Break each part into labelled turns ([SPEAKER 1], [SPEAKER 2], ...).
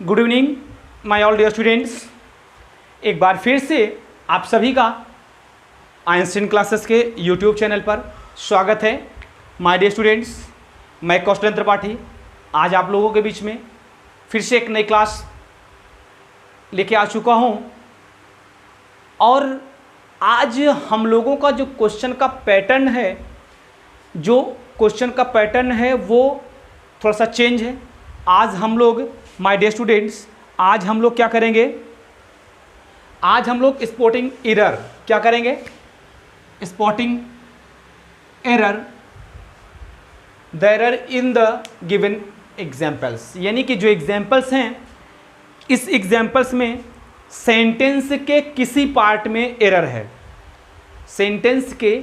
[SPEAKER 1] Good evening my all dear students. एक बार फिर से आप सभी का आइंस्टीन क्लासेस के यूट्यूब चैनल पर स्वागत है। माय डियर स्टूडेंट्स, मैं कौशलेंद्र त्रिपाठी आज आप लोगों के बीच में फिर से एक नई क्लास लेके आ चुका हूँ। और आज हम लोगों का जो क्वेश्चन का पैटर्न है वो थोड़ा सा चेंज है। आज हम लोग माय डियर स्टूडेंट्स, आज हम लोग क्या करेंगे? आज हम लोग स्पॉटिंग एरर क्या करेंगे? Spotting error the error in the given examples, यानी कि जो एग्जाम्पल्स हैं इस एग्जाम्पल्स में सेंटेंस के किसी पार्ट में एरर है, सेंटेंस के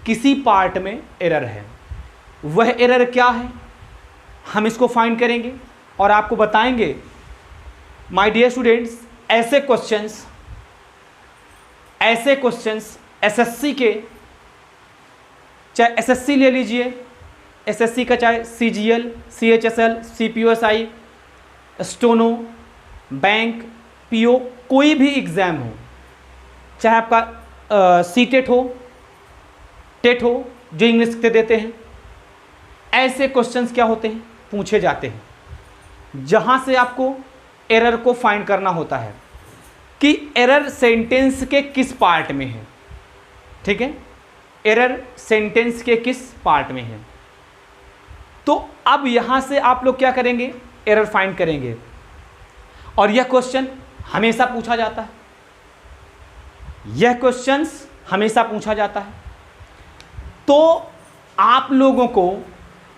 [SPEAKER 1] किसी पार्ट में एरर है। वह एरर क्या है हम इसको फाइंड करेंगे और आपको बताएंगे। माय डियर स्टूडेंट्स, ऐसे क्वेश्चंस एसएससी के, चाहे एसएससी ले लीजिए, एसएससी का चाहे CGL, CHSL, CPO SI, steno, bank, PO, कोई भी एग्ज़ाम हो, चाहे आपका सीटेट हो, टेट हो, जो इंग्लिश के देते हैं, ऐसे क्वेश्चंस क्या होते हैं, पूछे जाते हैं, जहां से आपको एरर को फाइंड करना होता है कि एरर सेंटेंस के किस पार्ट में है। ठीक है, एरर सेंटेंस के किस पार्ट में है। तो अब यहां से आप लोग क्या करेंगे? एरर फाइंड करेंगे। और यह क्वेश्चन हमेशा पूछा जाता है, यह क्वेश्चंस हमेशा पूछा जाता है। तो आप लोगों को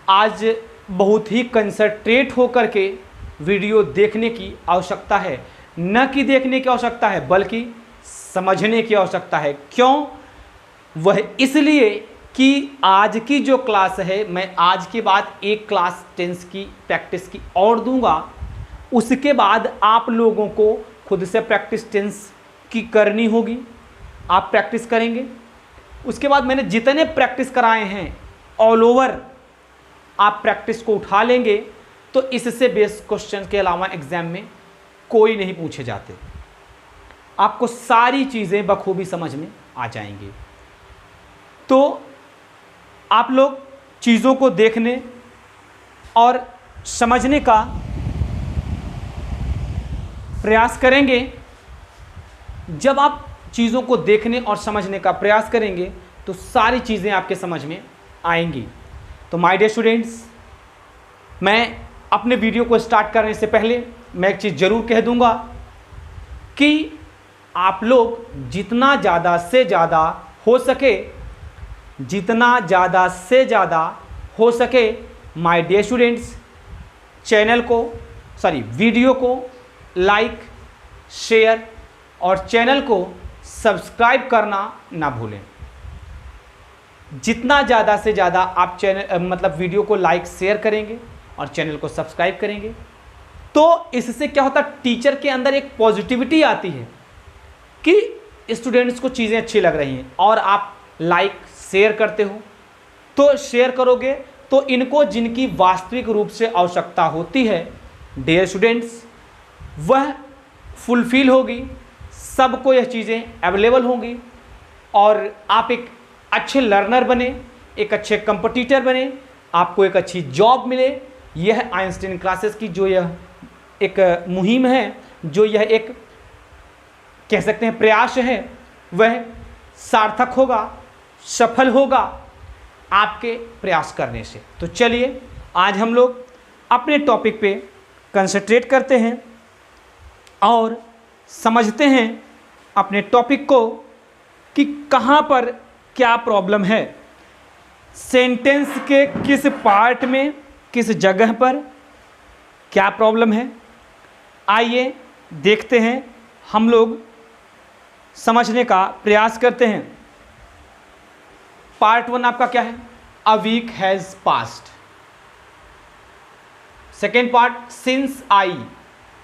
[SPEAKER 1] आज बहुत ही कंसंट्रेट होकर के वीडियो देखने की आवश्यकता है, न कि देखने की आवश्यकता है बल्कि समझने की आवश्यकता है। क्यों? वह इसलिए कि आज की जो क्लास है, मैं आज के बाद एक क्लास टेंस की प्रैक्टिस की और दूंगा। उसके बाद आप लोगों को खुद से प्रैक्टिस टेंस की करनी होगी, आप प्रैक्टिस करेंगे। उसके बाद मैंने जितने प्रैक्टिस कराए हैं ऑल ओवर आप प्रैक्टिस को उठा लेंगे तो इससे बेस्ट क्वेश्चन के अलावा एग्जाम में कोई नहीं पूछे जाते। आपको सारी चीज़ें बखूबी समझ में आ जाएंगी। तो आप लोग चीज़ों को देखने और समझने का प्रयास करेंगे। जब आप चीज़ों को देखने और समझने का प्रयास करेंगे तो सारी चीज़ें आपके समझ में आएंगी। तो माय डियर स्टूडेंट्स, मैं अपने वीडियो को स्टार्ट करने से पहले मैं एक चीज़ ज़रूर कह दूंगा कि आप लोग जितना ज़्यादा से ज़्यादा हो सके, जितना ज़्यादा से ज़्यादा हो सके माय डियर स्टूडेंट्स, चैनल को वीडियो को लाइक, शेयर और चैनल को सब्सक्राइब करना ना भूलें। जितना ज़्यादा से ज़्यादा आप वीडियो को लाइक, शेयर करेंगे और चैनल को सब्सक्राइब करेंगे तो इससे क्या होता है, टीचर के अंदर एक पॉजिटिविटी आती है कि स्टूडेंट्स को चीज़ें अच्छी लग रही हैं। और आप लाइक, शेयर करते हो तो शेयर करोगे तो इनको जिनकी वास्तविक रूप से आवश्यकता होती है डियर स्टूडेंट्स, वह फुलफिल होगी, सबको यह चीज़ें अवेलेबल होंगी और आप एक अच्छे लर्नर बने, एक अच्छे कंपटीटर बने, आपको एक अच्छी जॉब मिले। यह आइंस्टीन क्लासेस की जो यह एक मुहिम है, जो यह एक कह सकते हैं प्रयास है, वह सार्थक होगा, सफल होगा आपके प्रयास करने से। तो चलिए आज हम लोग अपने टॉपिक पे कंसंट्रेट करते हैं और समझते हैं अपने टॉपिक को कि कहाँ पर क्या प्रॉब्लम है, सेंटेंस के किस पार्ट में, किस जगह पर क्या प्रॉब्लम है। आइए देखते हैं, हम लोग समझने का प्रयास करते हैं। पार्ट 1 आपका क्या है? A week has past. Second part since I.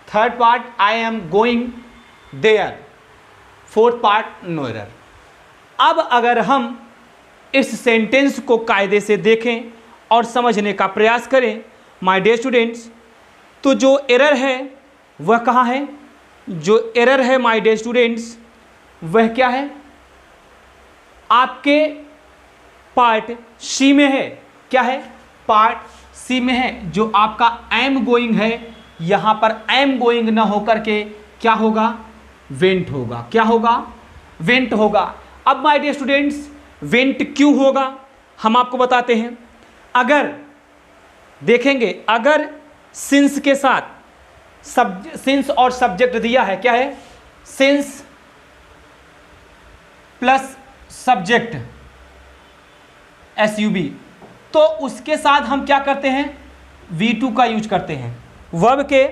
[SPEAKER 1] Third part I am going there. Fourth part no error. अब अगर हम इस सेंटेंस को कायदे से देखें और समझने का प्रयास करें माय डियर स्टूडेंट्स, तो जो एरर है वह कहाँ है? जो एरर है माय डियर स्टूडेंट्स वह क्या है? आपके पार्ट सी में है। क्या है? पार्ट सी में है। जो आपका एम गोइंग है, यहां पर एम गोइंग ना होकर के क्या होगा? वेंट होगा। क्या होगा? वेंट होगा। अब माय डियर स्टूडेंट्स वेंट क्यों होगा हम आपको बताते हैं। अगर देखेंगे, अगर सिंस के साथ सिंस और सब्जेक्ट दिया है, क्या है? सिंस प्लस सब्जेक्ट SUB, तो उसके साथ हम क्या करते हैं? V2 का यूज करते हैं। वर्ब के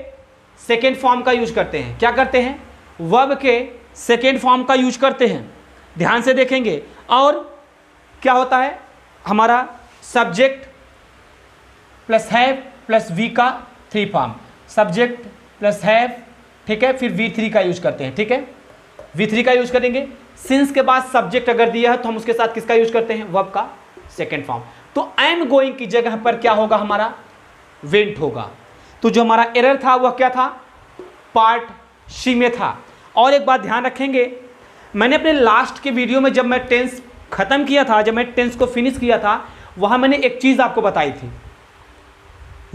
[SPEAKER 1] सेकेंड फॉर्म का यूज करते हैं। क्या करते हैं? वर्ब के सेकेंड फॉर्म का यूज करते हैं। ध्यान से देखेंगे। और क्या होता है? हमारा subject plus have plus V का 3 फॉर्म, सब्जेक्ट प्लस हैव, ठीक है, फिर V3 का यूज करते हैं। ठीक है, V3 का यूज करेंगे। सिंस के बाद सब्जेक्ट अगर दिया है तो हम उसके साथ किसका यूज करते हैं? वर्ब का सेकेंड फॉर्म। तो एम गोइंग की जगह पर क्या होगा? हमारा वेंट होगा। तो जो हमारा एरर था वह क्या था? पार्ट सी में था। और एक बात ध्यान रखेंगे, मैंने अपने लास्ट के वीडियो में जब मैं टेंस खत्म किया था, जब मैं टेंस को फिनिश किया था, वहां मैंने एक चीज आपको बताई थी।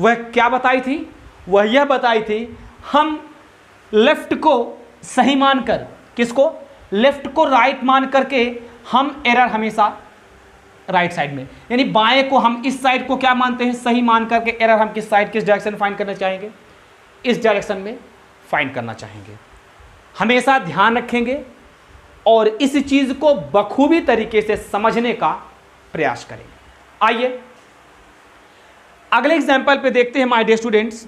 [SPEAKER 1] वह क्या बताई थी? वह यह बताई थी, हम लेफ्ट को सही मानकर, किसको? लेफ्ट को राइट मान करके हम एरर हमेशा राइट साइड में, यानी बाएं को हम इस साइड को क्या मानते हैं? सही मान करके एरर हम किस साइड, किस डायरेक्शन फाइंड करना चाहेंगे? इस डायरेक्शन में फाइंड करना चाहेंगे। हमेशा ध्यान रखेंगे और इस चीज को बखूबी तरीके से समझने का प्रयास करेंगे। आइए अगले एग्जाम्पल पे देखते हैं माय डियर स्टूडेंट्स।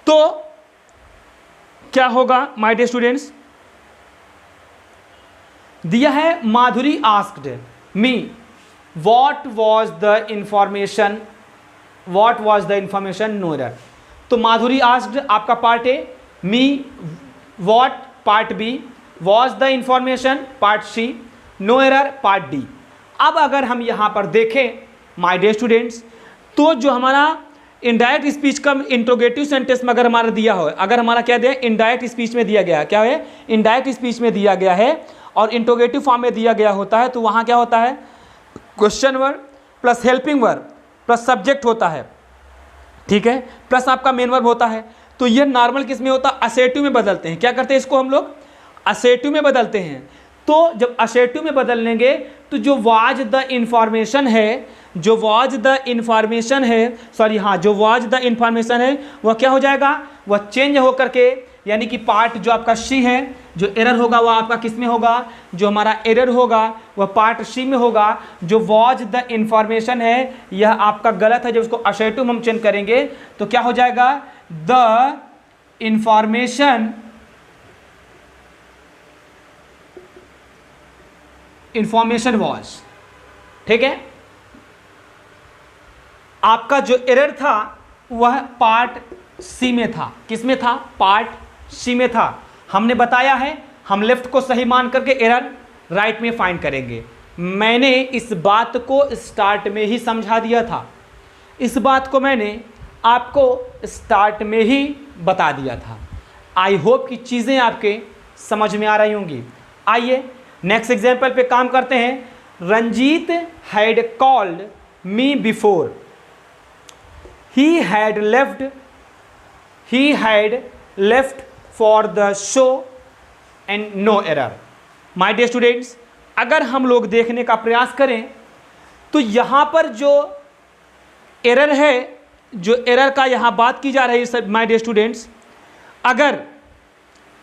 [SPEAKER 1] तो क्या होगा माय डियर स्टूडेंट्स? दिया है Madhuri asked me what was the information, what was the information, no error. तो माधुरी आस्क्ड आपका part A, me what part B, was the information part C, no error part D. अब अगर हम यहां पर देखें माय डियर स्टूडेंट्स, तो जो हमारा इनडायरेक्ट स्पीच का इंट्रोगेटिव सेंटेंस में अगर हमारा दिया हो, अगर हमारा क्या दिया? इनडायरेक्ट स्पीच में दिया गया है। क्या है? इनडायरेक्ट स्पीच में दिया गया है और इंट्रोगेटिव फॉर्म में दिया गया होता है, तो वहां क्या होता है? Question verb plus helping verb plus subject होता है, ठीक है, प्लस आपका मेन वर्ब होता है। तो ये नॉर्मल किस में होता है? असेटिव में बदलते हैं। क्या करते हैं? इसको हम लोग असेटिव में बदलते हैं। तो जब असेटिव में बदल लेंगे तो जो वाज द इंफॉर्मेशन है, जो वाज द इंफॉर्मेशन है, सॉरी हाँ, जो वाज द इंफॉर्मेशन है वह क्या हो जाएगा? वह चेंज होकर के, यानी कि पार्ट जो आपका सी है, जो एरर होगा वह आपका किस में होगा? जो हमारा एरर होगा वह पार्ट सी में होगा। जो वाज द इंफॉर्मेशन है यह आपका गलत है। जब उसको असेटिव हम चेंज करेंगे तो क्या हो जाएगा? द इंफॉर्मेशन, इंफॉर्मेशन वाज, ठीक है। आपका जो एरर था वह पार्ट सी में था। किस में था? पार्ट सी में था। हमने बताया है हम लेफ्ट को सही मान करके एरर राइट में फाइंड करेंगे। मैंने इस बात को स्टार्ट में ही समझा दिया था, इस बात को मैंने आपको स्टार्ट में ही बता दिया था। आई होप कि चीज़ें आपके समझ में आ रही होंगी। आइए नेक्स्ट एग्जाम्पल पे काम करते हैं। Ranjit had called me before, he had left for the show and no error। My dear students, अगर हम लोग देखने का प्रयास करें तो यहाँ पर जो एरर है, जो एरर का यहाँ बात की जा रही है माय डियर स्टूडेंट्स, अगर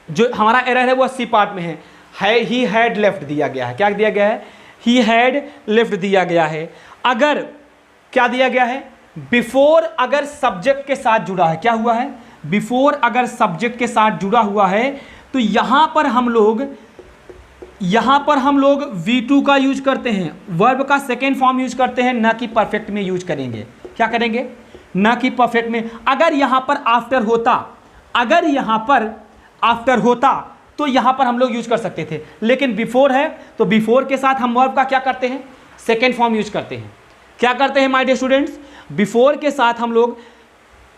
[SPEAKER 1] जो हमारा एरर है वो सी पार्ट में है, ही हैड लेफ्ट दिया गया है। क्या दिया गया है? ही हैड लेफ्ट दिया गया है। अगर क्या दिया गया है? बिफोर अगर सब्जेक्ट के साथ जुड़ा है, क्या हुआ है? बिफोर अगर सब्जेक्ट के साथ जुड़ा हुआ है तो यहां पर हम लोग V2 का यूज करते हैं, वर्ब का सेकेंड फॉर्म यूज करते हैं, ना कि परफेक्ट में यूज करेंगे। क्या करेंगे? ना कि परफेक्ट में। अगर यहां पर आफ्टर होता, अगर यहां पर आफ्टर होता तो यहां पर हम लोग यूज कर सकते थे, लेकिन बिफोर है तो बिफोर के साथ हम वर्ब का क्या करते हैं? सेकेंड फॉर्म यूज करते हैं। क्या करते हैं माय डियर स्टूडेंट्स? बिफोर के साथ हम लोग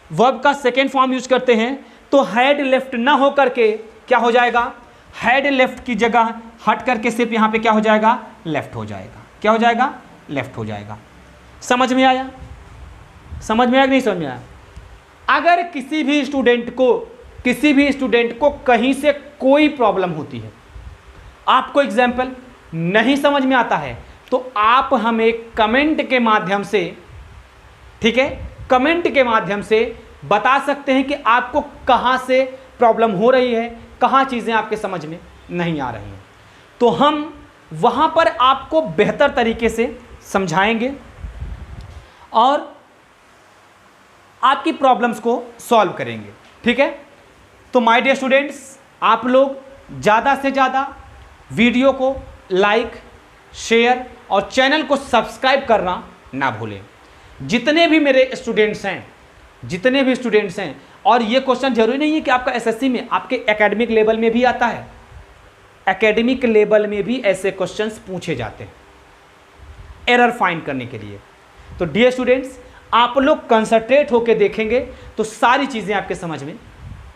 [SPEAKER 1] वर्ब का सेकेंड फॉर्म यूज करते हैं। तो हेड लेफ्ट ना हो करके क्या हो जाएगा, हेड लेफ्ट की जगह हट करके सिर्फ यहां पे क्या हो जाएगा, लेफ्ट हो जाएगा। क्या हो जाएगा, लेफ्ट हो जाएगा। समझ में आया, समझ में आया कि नहीं समझ में आया? अगर किसी भी स्टूडेंट को कहीं से कोई प्रॉब्लम होती है, आपको एग्जाम्पल नहीं समझ में आता है, तो आप हमें कमेंट के माध्यम से, ठीक है, कमेंट के माध्यम से बता सकते हैं कि आपको कहां से प्रॉब्लम हो रही है, कहां चीजें आपके समझ में नहीं आ रही हैं। तो हम वहां पर आपको बेहतर तरीके से समझाएंगे और आपकी प्रॉब्लम्स को सॉल्व करेंगे। ठीक है, तो माय डियर स्टूडेंट्स, आप लोग ज़्यादा से ज़्यादा वीडियो को लाइक, शेयर और चैनल को सब्सक्राइब करना ना भूलें। जितने भी मेरे स्टूडेंट्स हैं, और ये क्वेश्चन जरूरी नहीं है कि आपका एसएससी में, आपके एकेडमिक लेवल में भी आता है। एकेडमिक लेवल में भी ऐसे क्वेश्चंस पूछे जाते हैं एरर फाइंड करने के लिए। तो डियर स्टूडेंट्स, आप लोग कंसंट्रेट होकर देखेंगे तो सारी चीज़ें आपके समझ में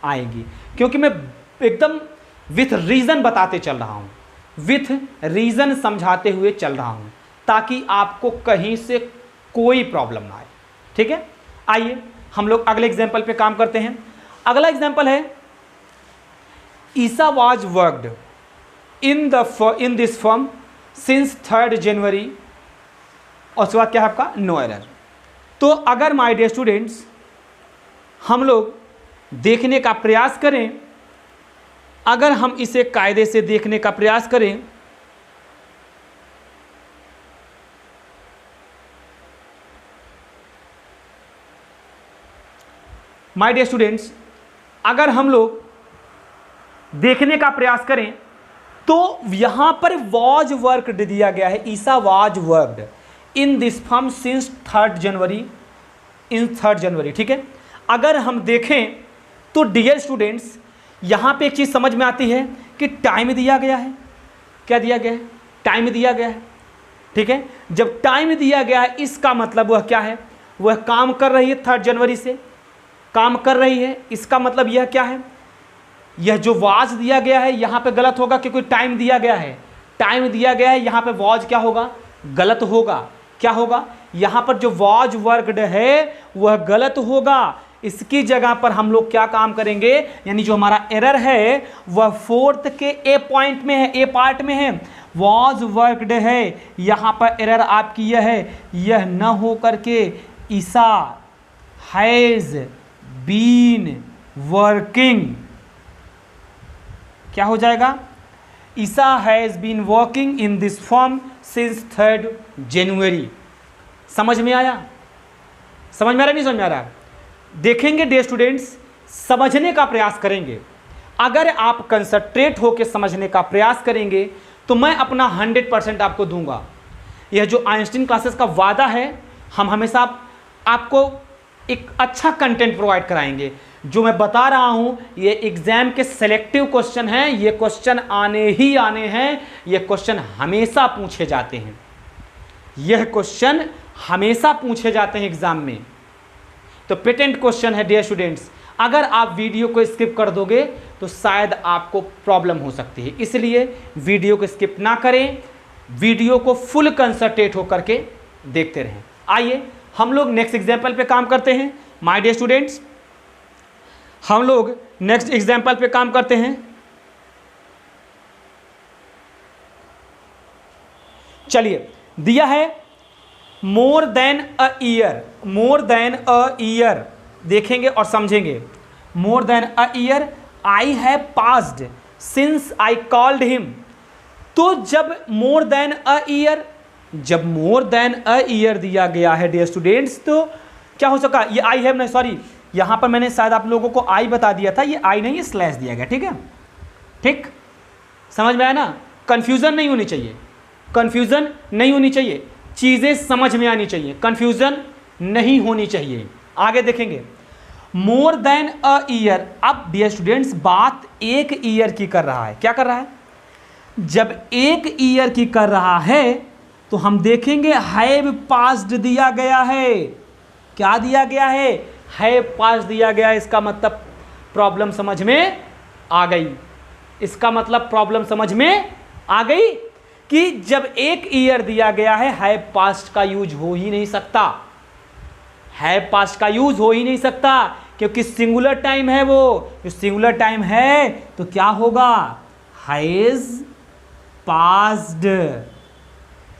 [SPEAKER 1] आएंगी, क्योंकि मैं एकदम विथ रीज़न बताते चल रहा हूँ, विथ रीज़न समझाते हुए चल रहा हूँ, ताकि आपको कहीं से कोई प्रॉब्लम ना आए। ठीक है, आइए हम लोग अगले एग्जाम्पल पे काम करते हैं। अगला एग्जाम्पल है, Isa was worked in this firm since 3rd January, और उसके बाद क्या है आपका, नो एरर। तो अगर माय डियर स्टूडेंट्स हम लोग देखने का प्रयास करें, अगर हम इसे कायदे से देखने का प्रयास करें, माय डियर स्टूडेंट्स, अगर हम लोग देखने का प्रयास करें तो यहां पर वॉज वर्कड दिया गया है, Isa was worked in this firm since 3rd January, in 3rd January. ठीक है, अगर हम देखें तो डियर स्टूडेंट्स यहाँ पे एक चीज़ समझ में आती है कि टाइम दिया गया है। क्या दिया गया है, टाइम दिया गया है। ठीक है, जब टाइम दिया गया है इसका मतलब वह क्या है, वह काम कर रही है 3rd जनवरी से, काम कर रही है। इसका मतलब यह क्या है, यह जो वाज दिया गया है यहाँ पे गलत होगा, क्योंकि टाइम दिया गया है, टाइम दिया गया है, यहाँ पे वाज क्या होगा, गलत होगा। क्या होगा, यहाँ पर जो वाज वर्कड है वह गलत होगा। इसकी जगह पर हम लोग क्या काम करेंगे, यानी जो हमारा एरर है वह 4th के ए पॉइंट में है, ए पार्ट में है, वाज वर्कड है। यहाँ पर एरर आपकी यह है, यह न हो करके ईसा हैज बीन वर्किंग, क्या हो जाएगा, Isa has been working in this firm since 3rd January. समझ में आया, समझ में आ रहा नहीं समझ में आ रहा? देखेंगे डियर स्टूडेंट्स, समझने का प्रयास करेंगे। अगर आप कंसंट्रेट होकर समझने का प्रयास करेंगे तो मैं अपना 100% आपको दूंगा। यह जो आइंस्टीन क्लासेस का वादा है, हम हमेशा आपको एक अच्छा कंटेंट प्रोवाइड कराएंगे। जो मैं बता रहा हूं ये एग्जाम के सिलेक्टिव क्वेश्चन हैं, ये क्वेश्चन आने ही आने हैं, ये क्वेश्चन हमेशा पूछे जाते हैं, यह क्वेश्चन हमेशा पूछे जाते हैं एग्जाम में। तो पेटेंट क्वेश्चन है डियर स्टूडेंट्स। अगर आप वीडियो को स्किप कर दोगे तो शायद आपको प्रॉब्लम हो सकती है, इसलिए वीडियो को स्किप ना करें, वीडियो को फुल कंसंट्रेट होकर के देखते रहें। आइए हम लोग नेक्स्ट एग्जाम्पल पे काम करते हैं। माय डियर स्टूडेंट्स, हम लोग नेक्स्ट एग्जाम्पल पे काम करते हैं। चलिए, दिया है more than a year, more than a year देखेंगे और समझेंगे। More than a year I have passed since I called him. तो जब मोर देन अ ईयर, जब मोर देन अ ईयर दिया गया है डियर स्टूडेंट्स, तो क्या हो सका, ये आई हैव नहीं, सॉरी यहां पर मैंने शायद आप लोगों को आई बता दिया था, ये आई नहीं, ये स्लैश दिया गया। ठीक है, ठीक, समझ में आया ना? कंफ्यूजन नहीं होनी चाहिए, कंफ्यूजन नहीं होनी चाहिए, चीजें समझ में आनी चाहिए, कंफ्यूजन नहीं होनी चाहिए। आगे देखेंगे, मोर देन अ ईयर। अब डियर स्टूडेंट्स बात एक ईयर की कर रहा है। क्या कर रहा है, जब एक ईयर की कर रहा है तो हम देखेंगे हैव पास्ड दिया गया है। क्या दिया गया है, हैव पास्ड दिया गया है। इसका मतलब प्रॉब्लम समझ में आ गई। इसका मतलब प्रॉब्लम समझ में आ गई कि जब एक ईयर दिया गया है, हैव पास्ट का यूज हो ही नहीं सकता, हैव पास्ट का यूज हो ही नहीं सकता, क्योंकि सिंगुलर टाइम है। वो जो सिंगुलर टाइम है तो क्या होगा, हैज पास्ड।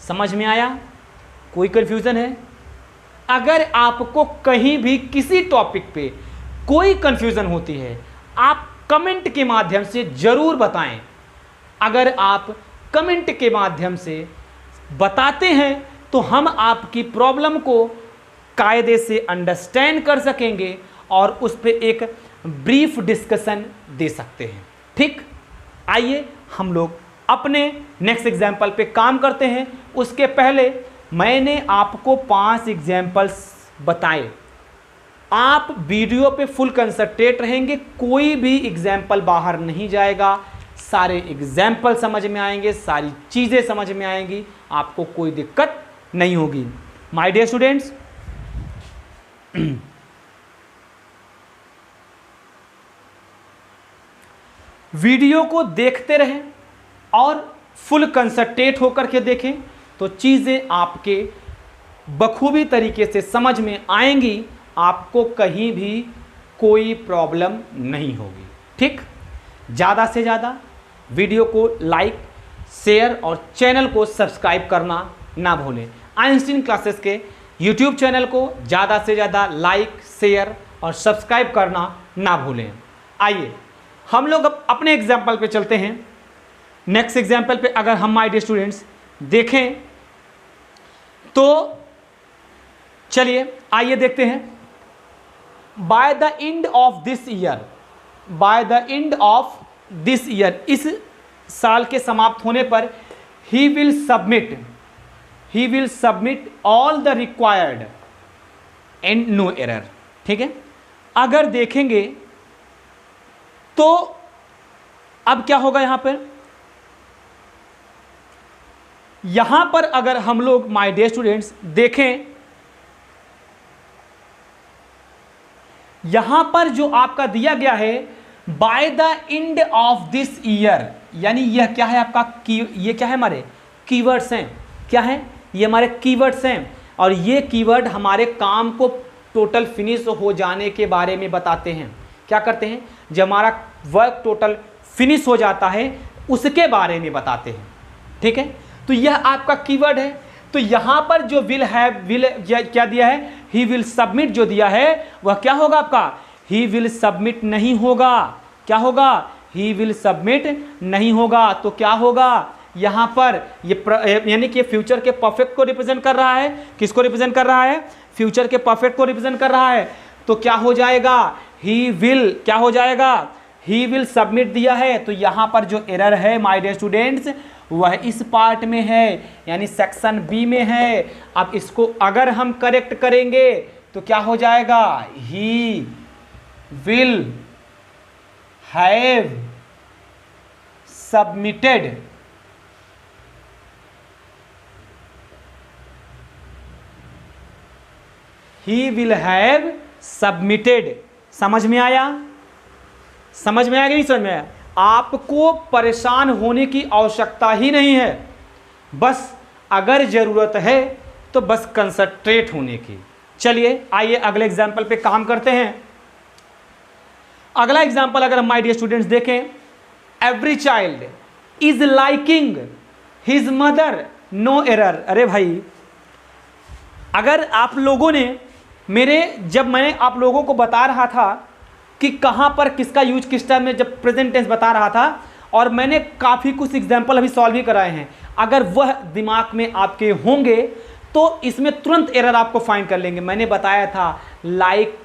[SPEAKER 1] समझ में आया? कोई कंफ्यूजन है? अगर आपको कहीं भी किसी टॉपिक पे कोई कंफ्यूजन होती है, आप कमेंट के माध्यम से जरूर बताएं। अगर आप कमेंट के माध्यम से बताते हैं तो हम आपकी प्रॉब्लम को कायदे से अंडरस्टैंड कर सकेंगे और उस पर एक ब्रीफ डिस्कशन दे सकते हैं। ठीक, आइए हम लोग अपने नेक्स्ट एग्जाम्पल पे काम करते हैं। उसके पहले मैंने आपको 5 एग्जाम्पल्स बताए। आप वीडियो पे फुल कंसंट्रेट रहेंगे, कोई भी एग्जाम्पल बाहर नहीं जाएगा, सारे एग्जाम्पल समझ में आएंगे, सारी चीज़ें समझ में आएंगी, आपको कोई दिक्कत नहीं होगी। माय डियर स्टूडेंट्स, वीडियो को देखते रहें और फुल कंसंट्रेट होकर के देखें तो चीज़ें आपके बखूबी तरीके से समझ में आएंगी, आपको कहीं भी कोई प्रॉब्लम नहीं होगी। ठीक, ज़्यादा से ज़्यादा वीडियो को लाइक, शेयर और चैनल को सब्सक्राइब करना ना भूलें। आइंस्टीन क्लासेस के यूट्यूब चैनल को ज़्यादा से ज़्यादा लाइक, शेयर और सब्सक्राइब करना ना भूलें। आइए हम लोग अब अपने एग्जाम्पल पे चलते हैं। नेक्स्ट एग्जाम्पल पे अगर हम माय डियर स्टूडेंट्स देखें तो चलिए आइए देखते हैं। By the end of this year, by the end of this year, इस साल के समाप्त होने पर ही will submit all the required and no error. ठीक है, अगर देखेंगे तो अब क्या होगा यहां पर अगर हम लोग माय डियर स्टूडेंट्स देखें, यहां पर जो आपका दिया गया है bye the end of this year, यानी यह क्या है आपका ये क्या है, हमारे कीवर्ड्स हैं। क्या है ये? हमारे कीवर्ड्स हैं, और ये कीवर्ड हमारे काम को टोटल फिनिश हो जाने के बारे में बताते हैं। क्या करते हैं? जब हमारा वर्क टोटल फिनिश हो जाता है उसके बारे में बताते हैं। ठीक है, तो यह आपका कीवर्ड है। तो यहां पर जो विल क्या दिया है, ही विल सबमिट जो दिया है वह क्या होगा आपका, ही विल सबमिट नहीं होगा। क्या होगा? ही विल सबमिट नहीं होगा। तो क्या होगा यहां पर, ये यानी कि फ्यूचर के परफेक्ट को रिप्रेजेंट कर रहा है। किसको रिप्रेजेंट कर रहा है? फ्यूचर के परफेक्ट को रिप्रेजेंट कर रहा है। तो क्या हो जाएगा, ही विल, क्या हो जाएगा, ही विल सबमिट दिया है। तो यहां पर जो एरर है माय डियर स्टूडेंट्स वह इस पार्ट में है, यानी सेक्शन बी में है। अब इसको अगर हम करेक्ट करेंगे तो क्या हो जाएगा, he will have submitted he will have submitted. समझ में आया? समझ में आया कि नहीं समझ में आया? आपको परेशान होने की आवश्यकता ही नहीं है, बस अगर ज़रूरत है तो बस कंसंट्रेट होने की। चलिए आइए अगले एग्जाम्पल पे काम करते हैं। अगला एग्जाम्पल अगर हम माय डियर स्टूडेंट्स देखें, every child is liking his mother, no error. अरे भाई, अगर आप लोगों ने जब मैंने आप लोगों को बता रहा था कि कहाँ पर किसका यूज किस टाइम में, जब प्रेजेंट टेंस बता रहा था, और मैंने काफ़ी कुछ एग्जाम्पल अभी सॉल्व भी कराए हैं, अगर वह दिमाग में आपके होंगे तो इसमें तुरंत एरर आपको फाइंड कर लेंगे। मैंने बताया था लाइक,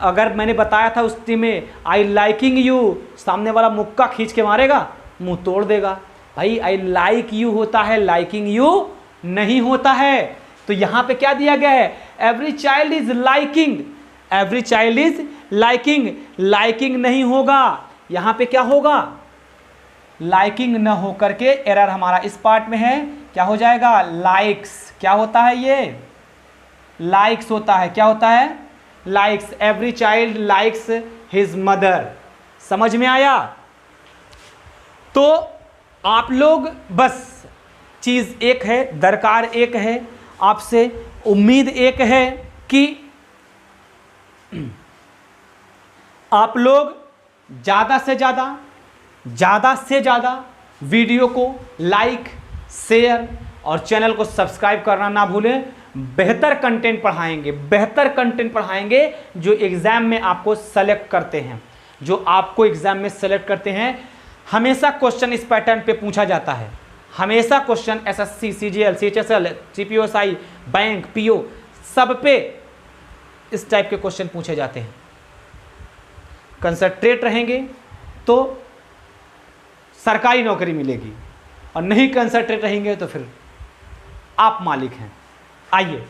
[SPEAKER 1] अगर मैंने बताया था उस टीम में आई लाइकिंग यू, सामने वाला मुक्का खींच के मारेगा, मुंह तोड़ देगा। भाई आई लाइक यू होता है, लाइकिंग यू नहीं होता है। तो यहाँ पे क्या दिया गया है, every child is liking, every child is liking, liking नहीं होगा। यहाँ पे क्या होगा, लाइकिंग न होकर के एरर हमारा इस पार्ट में है, क्या हो जाएगा, लाइक्स। क्या होता है ये, लाइक्स होता है। क्या होता है, likes. Every child likes his mother. समझ में आया? तो आप लोग बस चीज़ एक है, दरकार एक है, आपसे उम्मीद एक है कि आप लोग ज़्यादा से ज़्यादा वीडियो को लाइक, शेयर और चैनल को सब्सक्राइब करना ना भूलें। बेहतर कंटेंट पढ़ाएंगे जो एग्ज़ाम में आपको सेलेक्ट करते हैं, हमेशा क्वेश्चन इस पैटर्न पे पूछा जाता है। हमेशा question SSC, CGL, CHSL, CPO SI, bank, PO सब पे इस टाइप के क्वेश्चन पूछे जाते हैं। कंसंट्रेट रहेंगे तो सरकारी नौकरी मिलेगी, और नहीं कंसंट्रेट रहेंगे तो फिर आप मालिक हैं। आइए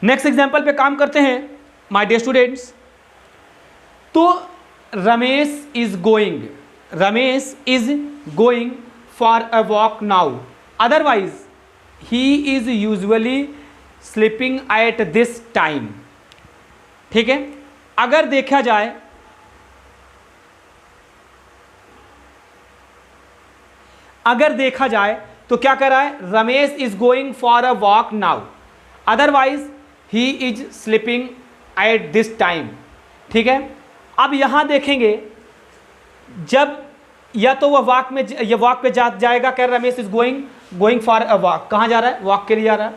[SPEAKER 1] नेक्स्ट एग्जांपल पे काम करते हैं माय डियर स्टूडेंट्स। तो Ramesh is going for a walk now, otherwise he is usually sleeping at this time. ठीक है, अगर देखा जाए तो क्या कर रहा है? Ramesh is going for a walk now, otherwise he is sleeping at this time. ठीक है, अब यहां देखेंगे, जब या तो वह वॉक पे जाएगा, कह Ramesh is going for a walk, कहां जा रहा है? वॉक के लिए जा रहा है।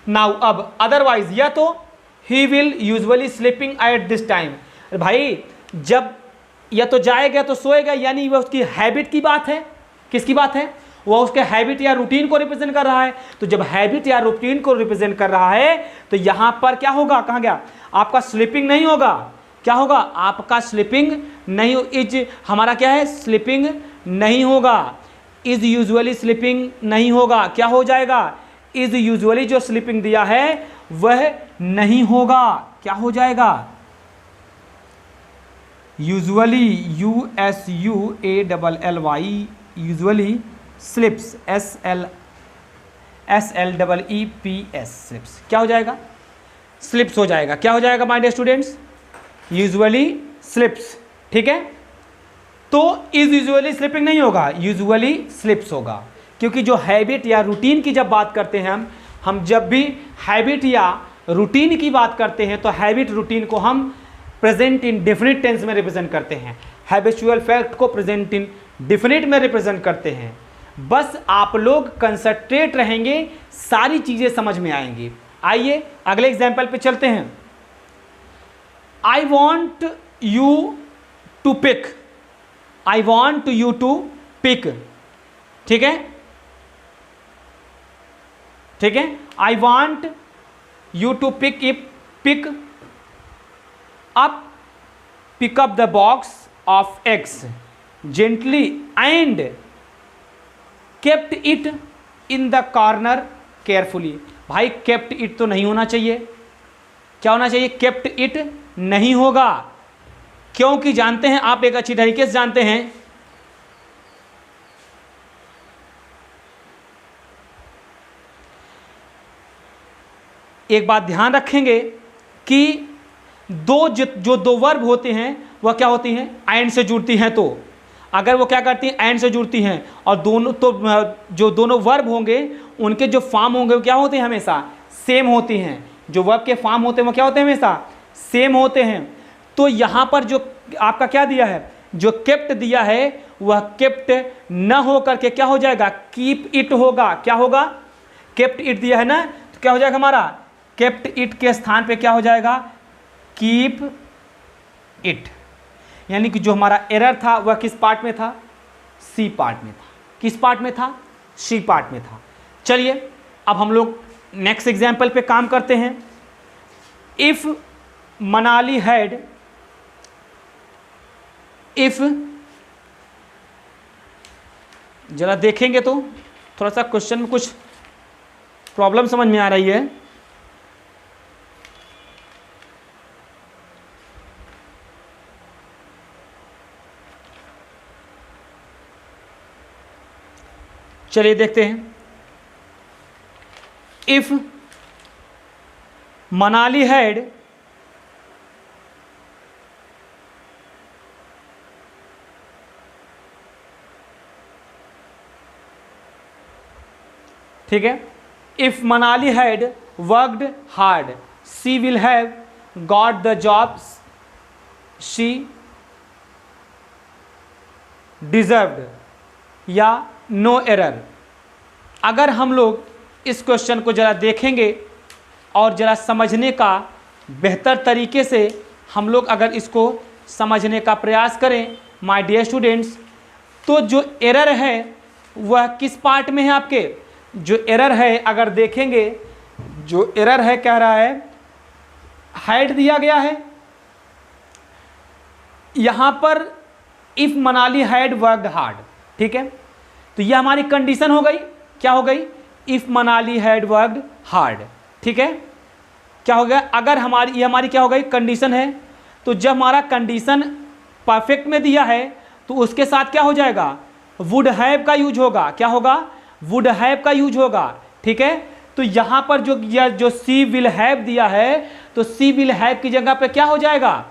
[SPEAKER 1] नाउ अब अदरवाइज, या तो he will usually sleeping at this time. भाई जब या तो जाएगा तो सोएगा, यानी वह उसकी हैबिट की बात है। किसकी बात है? वह उसके हैबिट या रूटीन को रिप्रेजेंट कर रहा है। तो जब हैबिट या रूटीन को रिप्रेजेंट कर रहा है तो यहां पर क्या होगा? कहां गया? आपका स्लीपिंग नहीं होगा। क्या होगा? आपका स्लीपिंग नहीं, इज हमारा क्या है? स्लीपिंग नहीं होगा। इज यूजुअली स्लीपिंग नहीं होगा। क्या हो जाएगा? इज यूजुअली जो स्लीपिंग दिया है वह नहीं होगा। क्या हो जाएगा? Usually, USUALLY, usually sleeps, SLEEPS, sleeps. क्या हो जाएगा? स्लिप्स हो जाएगा। क्या हो जाएगा my dear students? Usually sleeps. ठीक है, तो इज यूजुअली स्लिपिंग नहीं होगा, यूजुअली स्लिप्स होगा। क्योंकि जो हैबिट या रूटीन की जब बात करते हैं हम जब भी हैबिट या रूटीन की बात करते हैं तो हैबिट रूटीन को हम प्रेजेंट इन डेफिनिट टेंस में रिप्रेजेंट करते हैं, हैबिचुअल फैक्ट को प्रेजेंट इन डेफिनिट में रिप्रेजेंट करते हैं। बस आप लोग कंसंट्रेट रहेंगे, सारी चीजें समझ में आएंगी। आइए अगले एग्जाम्पल पे चलते हैं। I want you to pick, I want you to pick. ठीक है, ठीक है, I want you to pick up the box of eggs gently and kept it in the corner carefully. भाई केप्ट इट तो नहीं होना चाहिए। क्या होना चाहिए? केप्ट इट नहीं होगा, क्योंकि जानते हैं आप, एक अच्छी तरीके से जानते हैं, एक बात ध्यान रखेंगे कि जो दो वर्ब होते हैं वह क्या होती हैं? एंड से जुड़ती हैं। तो अगर वो क्या करती हैं? एंड से जुड़ती हैं, और जो दोनों वर्ब होंगे उनके जो फॉर्म होंगे वो क्या होते हैं? हमेशा सेम होती हैं। जो वर्ब के फॉर्म होते हैं वो क्या होते हैं? हमेशा सेम होते हैं। तो यहाँ पर जो आपका क्या दिया है? जो केप्ट दिया है वह केप्ट न हो करके क्या हो जाएगा? कीप इट होगा। क्या होगा? केप्ट इट दिया है ना, तो क्या हो जाएगा हमारा? केप्ट इट के स्थान पे क्या हो जाएगा? Keep it. यानी कि जो हमारा एरर था वह किस पार्ट में था? सी पार्ट में था। किस पार्ट में था? सी पार्ट में था। चलिए अब हम लोग नेक्स्ट एग्जाम्पल पे काम करते हैं। इफ मनाली हैड, इफ जरा देखेंगे तो थोड़ा सा क्वेश्चन में कुछ प्रॉब्लम समझ में आ रही है। चलिए देखते हैं। इफ मनाली हैड ठीक है। If Manali had worked hard she will have got the job she deserved या नो एरर। अगर हम लोग इस क्वेश्चन को ज़रा देखेंगे और ज़रा समझने का बेहतर तरीके से हम लोग अगर इसको समझने का प्रयास करें माय डियर स्टूडेंट्स, तो जो एरर है वह किस पार्ट में है आपके? जो एरर है अगर देखेंगे, जो एरर है कह रहा है हाइड दिया गया है यहाँ पर, if Manali had worked hard, ठीक है। तो यह हमारी कंडीशन हो गई, क्या हो गई? If Manali had worked hard, ठीक है। क्या हो गया? अगर हमारी ये हमारी क्या हो गई? कंडीशन है। तो जब हमारा कंडीशन परफेक्ट में दिया है तो उसके साथ क्या हो जाएगा? वुड हैव का यूज होगा। क्या होगा? वुड हैव का यूज होगा, ठीक है। तो यहाँ पर जो सी विल हैव दिया है, तो सी विल हैव की जगह पे क्या हो जाएगा?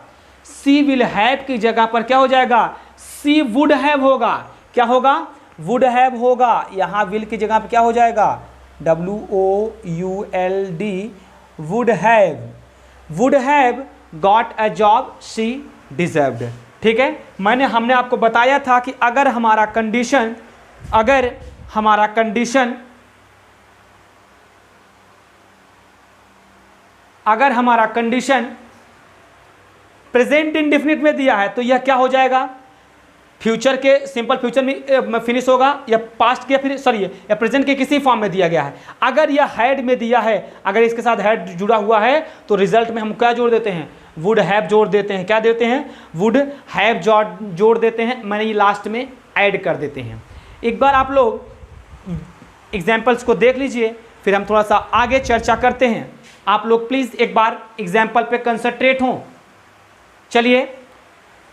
[SPEAKER 1] सी विल हैव की जगह पर क्या हो जाएगा? सी वुड हैव होगा। क्या होगा? वुड हैव होगा। यहाँ विल की जगह पे क्या हो जाएगा? WOULD, would have got a job she deserved, ठीक है। हमने आपको बताया था कि अगर हमारा कंडीशन प्रेजेंट इंडेफिनिट में दिया है तो यह क्या हो जाएगा? फ्यूचर के सिंपल फ्यूचर में फिनिश होगा, या पास्ट के या प्रेजेंट के किसी फॉर्म में दिया गया है। अगर यह हैड में दिया है, अगर इसके साथ हैड जुड़ा हुआ है तो रिजल्ट में हम क्या जोड़ देते हैं? वुड हैव जोड़ देते हैं। क्या देते हैं? वुड हैव जोड़ देते हैं। मैंने ये लास्ट में ऐड कर देते हैं। एक बार आप लोग एग्जाम्पल्स को देख लीजिए, फिर हम थोड़ा सा आगे चर्चा करते हैं। आप लोग प्लीज़ एक बार एग्जाम्पल पे कंसंट्रेट हों। चलिए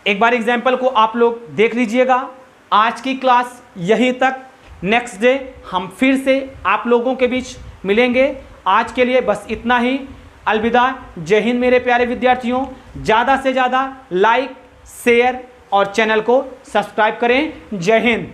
[SPEAKER 1] एक बार एग्जाम्पल को आप लोग देख लीजिएगा। आज की क्लास यहीं तक। नेक्स्ट डे हम फिर से आप लोगों के बीच मिलेंगे। आज के लिए बस इतना ही। अलविदा। जय हिंद मेरे प्यारे विद्यार्थियों। ज़्यादा से ज़्यादा लाइक, शेयर और चैनल को सब्सक्राइब करें। जय हिंद।